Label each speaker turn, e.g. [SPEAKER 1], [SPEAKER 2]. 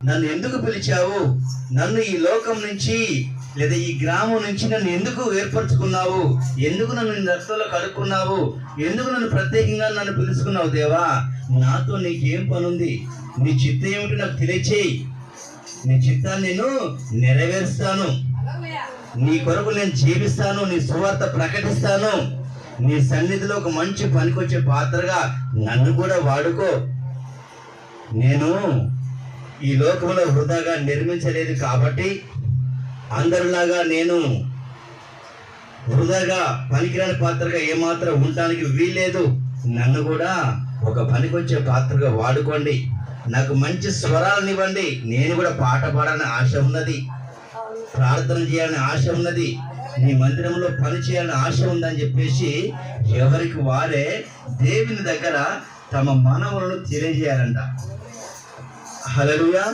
[SPEAKER 1] నన్ను ఎందుకు పిలిచావు? నన్ను ఈ లోకం నుంచి లేదా ఈ గ్రామం నుంచి నన్ను ఎందుకు ఏర్పరచుకున్నావు? ఎందుకు నన్ను నీ రక్తంలో కడుక్కున్నావు? ఎందుకు నన్ను ప్రత్యేకంగా నన్ను పిలుచుకున్నావు? దేవా, నాతో నీకేం పనుంది? నీ చిత్తం ఏమిటి నాకు తెలియచేయి. నీ చిత్తాన్ని నేను నెరవేరుస్తాను. నీ కొరకు నేను జీవిస్తాను. నీ సువార్త ప్రకటిస్తాను. నీ సన్నిధిలో ఒక మంచి పనికొచ్చే పాత్రగా నన్ను కూడా వాడుకో. నేను ఈ లోకంలో వృధాగా నిర్మించలేదు కాబట్టి, అందరిలాగా నేను వృధాగా పనికిరాని పాత్రగా ఏమాత్రం ఉండడానికి వీల్లేదు. నన్ను కూడా ఒక పనికొచ్చే పాత్రగా వాడుకోండి. నాకు మంచి స్వరాలను ఇవ్వండి. నేను కూడా పాట పాడాలని ఆశ ఉన్నది, ప్రార్థన చేయాలని ఆశ ఉన్నది, నీ మందిరంలో పని చేయాలని ఆశ ఉందని చెప్పేసి ఎవరికి వారే దేవుని దగ్గర తమ మనవులను తెలియజేయాలంట. హల్లెలూయా.